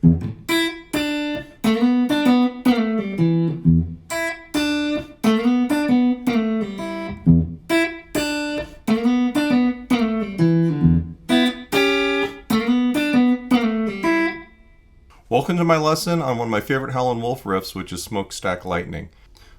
Welcome to my lesson on one of my favorite Howlin Wolf riffs, which is Smokestack Lightning.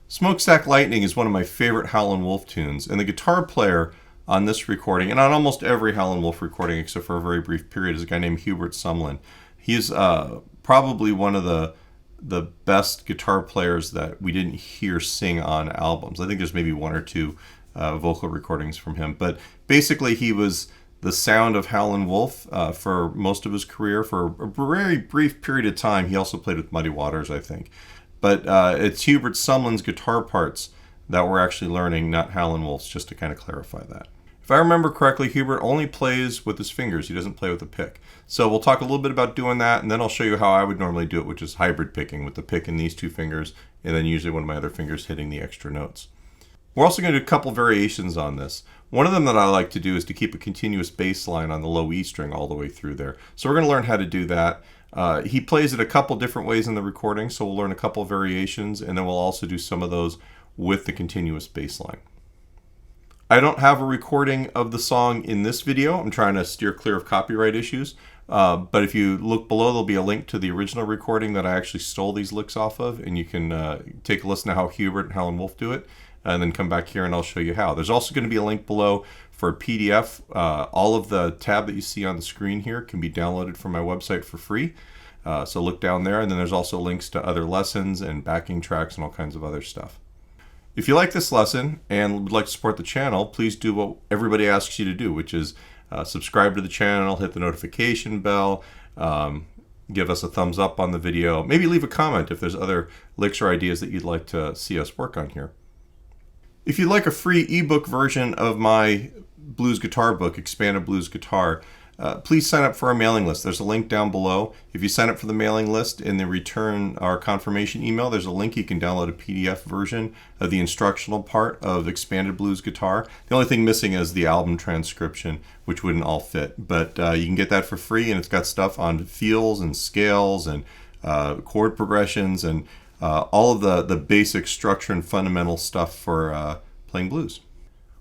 Smokestack Lightning is one of my favorite Howlin Wolf tunes, and the guitar player on this recording, and on almost every Howlin Wolf recording except for a very brief period, is a guy named Hubert Sumlin. He's probably one of the best guitar players that we didn't hear sing on albums. I think there's maybe one or two vocal recordings from him, but basically he was the sound of Howlin Wolf for most of his career. For a very brief period of time, he also played with Muddy Waters, I think. But it's Hubert Sumlin's guitar parts that we're actually learning, not Howlin Wolf's, just to kind of clarify that. If I remember correctly, Hubert only plays with his fingers. He doesn't play with a pick. So we'll talk a little bit about doing that, and then I'll show you how I would normally do it, which is hybrid picking, with the pick in these two fingers, and then usually one of my other fingers hitting the extra notes. We're also going to do a couple variations on this. One of them that I like to do is to keep a continuous bass line on the low E string all the way through there. So we're going to learn how to do that. He plays it a couple different ways in the recording, so we'll learn a couple variations, and then we'll also do some of those with the continuous bass line. I don't have a recording of the song in this video. I'm trying to steer clear of copyright issues. But if you look below, there'll be a link to the original recording that I actually stole these licks off of, and you can take a listen to how Hubert and Howlin Wolf do it, and then come back here and I'll show you how. There's also going to be a link below for a PDF. All of the tab that you see on the screen here can be downloaded from my website for free. So look down there, and then there's also links to other lessons and backing tracks and all kinds of other stuff. If you like this lesson and would like to support the channel, please do what everybody asks you to do, which is subscribe to the channel, hit the notification bell, give us a thumbs up on the video, maybe leave a comment if there's other licks or ideas that you'd like to see us work on here. If you'd like a free ebook version of my blues guitar book, Expanded Blues Guitar, please sign up for our mailing list. There's a link down below. If you sign up for the mailing list in the return or confirmation email, there's a link you can download a PDF version of the instructional part of Expanded Blues Guitar. The only thing missing is the album transcription, which wouldn't all fit. But you can get that for free, and it's got stuff on feels and scales and chord progressions and all of the basic structure and fundamental stuff for playing blues.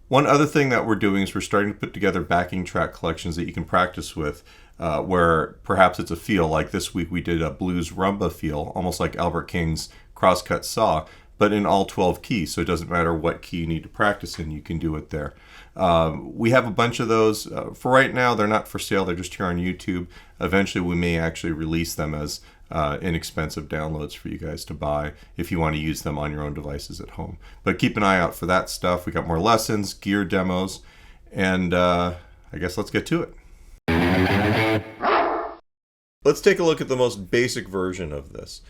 One other thing that we're doing is we're starting to put together backing track collections that you can practice with, where perhaps it's a feel. Like this week we did a blues rumba feel, almost like Albert King's Crosscut Saw, but in all 12 keys, so it doesn't matter what key you need to practice in, you can do it there. We have a bunch of those. For right now, they're not for sale, they're just here on YouTube. Eventually we may actually release them as inexpensive downloads for you guys to buy if you want to use them on your own devices at home. But keep an eye out for that stuff. We got more lessons, gear demos, and I guess let's get to it. Let's take a look at the most basic version of this.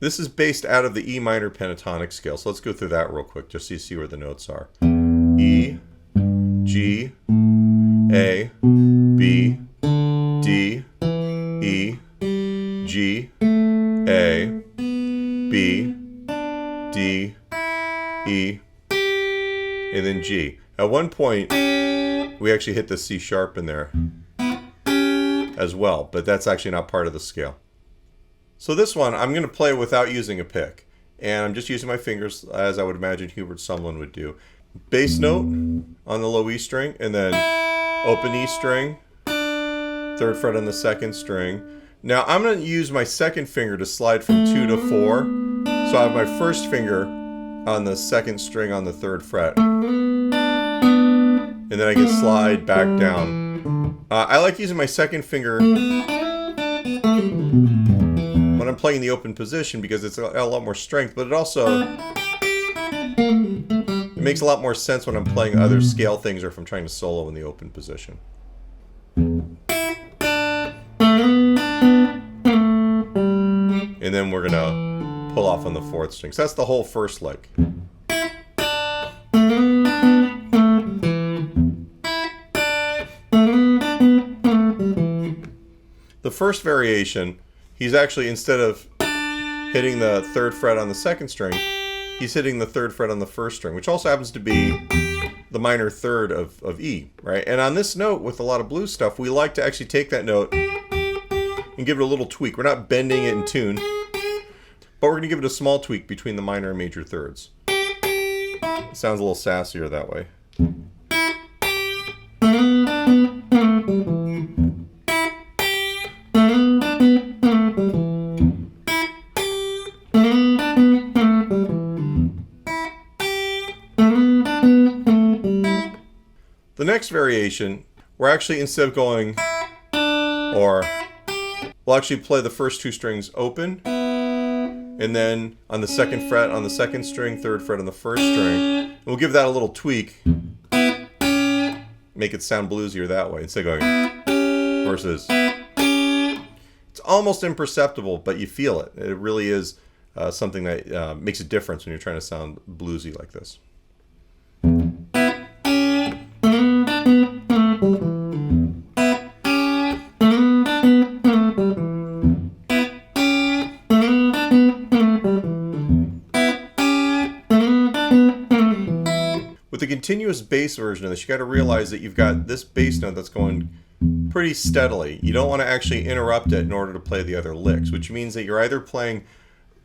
This is based out of the E minor pentatonic scale, so let's go through that real quick just so you see where the notes are. E, G, A, B, D, E, G, A, B, D, E, and then G. At one point, we actually hit the C sharp in there as well, but that's actually not part of the scale. So this one, I'm going to play without using a pick, and I'm just using my fingers as I would imagine Hubert Sumlin would do. Bass note on the low E string, and then open E string, third fret on the second string. Now I'm going to use my second finger to slide from 2 to 4. So I have my first finger on the second string on the third fret. And then I can slide back down. I like using my second finger when I'm playing the open position because it's a lot more strength, but it also makes a lot more sense when I'm playing other scale things or if I'm trying to solo in the open position. And then we're gonna pull off on the fourth string. So that's the whole first lick. The first variation, he's actually, instead of hitting the third fret on the second string, he's hitting the third fret on the first string, which also happens to be the minor third of E, right? And on this note, with a lot of blues stuff, we like to actually take that note and give it a little tweak. We're not bending it in tune, but we're going to give it a small tweak between the minor and major thirds. It sounds a little sassier that way. The next variation, we're actually, instead of going or, we'll actually play the first two strings open, and then on the second fret on the second string, third fret on the first string. And we'll give that a little tweak, make it sound bluesier that way, instead of going versus. It's almost imperceptible, but you feel it. It really is something that makes a difference when you're trying to sound bluesy like this. With the continuous bass version of this, you got to realize that you've got this bass note that's going pretty steadily. You don't want to actually interrupt it in order to play the other licks, which means that you're either playing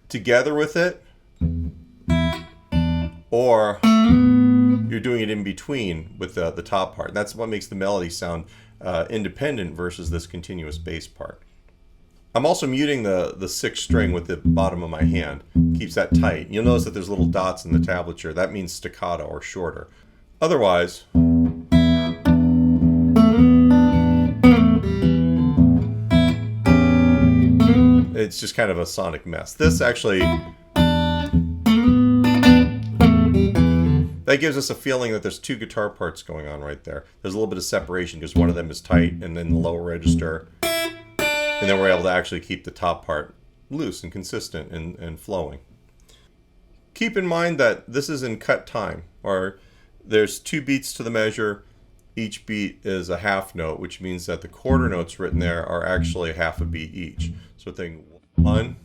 together with it or you're doing it in between with the top part. That's what makes the melody sound independent versus this continuous bass part. I'm also muting the sixth string with the bottom of my hand. Keeps that tight. You'll notice that there's little dots in the tablature. That means staccato or shorter. Otherwise, it's just kind of a sonic mess. This actually, that gives us a feeling that there's two guitar parts going on right there. There's a little bit of separation because one of them is tight and then the lower register. And then we're able to actually keep the top part loose and consistent and flowing. Keep in mind that this is in cut time, or there's 2 beats to the measure. Each beat is a half note, which means that the quarter notes written there are actually half a beat each. So think 1,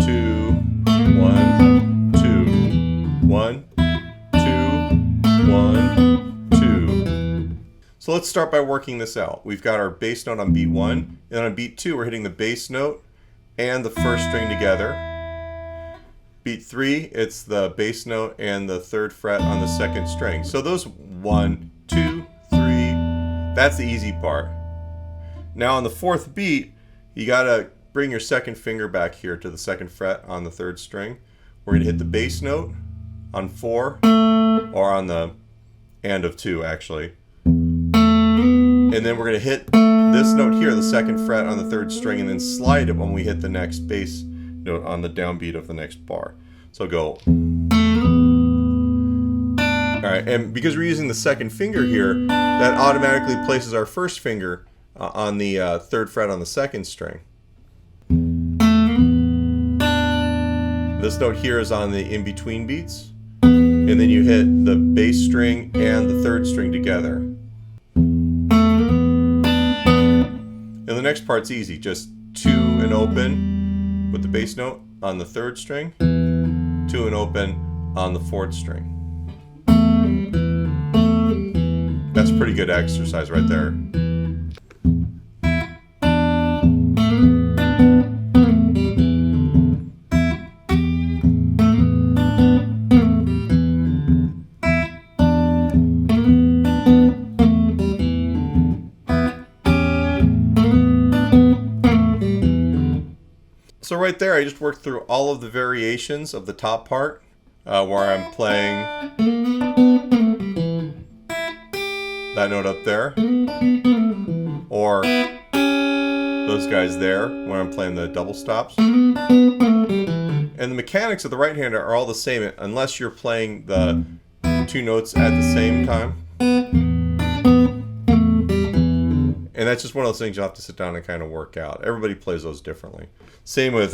2, 1, 2, 1, 2, 1, 2. So let's start by working this out. We've got our bass note on beat 1, and on beat 2 we're hitting the bass note and the first string together. Beat 3, it's the bass note and the third fret on the second string. So those 1, 2, 3, that's the easy part. Now on the fourth beat, you gotta bring your second finger back here to the second fret on the third string. We're gonna hit the bass note on 4, or on the end of 2 actually. And then we're going to hit this note here, the second fret on the third string, and then slide it when we hit the next bass note on the downbeat of the next bar. So go. Alright, and because we're using the second finger here, that automatically places our first finger on the third fret on the second string. This note here is on the in-between beats, and then you hit the bass string and the third string together. And the next part's easy, just 2 and open with the bass note on the third string, 2 and open on the fourth string. That's a pretty good exercise right there. So right there, I just worked through all of the variations of the top part, where I'm playing that note up there, or those guys there, when I'm playing the double stops. And the mechanics of the right hander are all the same, unless you're playing the 2 notes at the same time. And that's just one of those things you'll have to sit down and kind of work out. Everybody plays those differently. Same with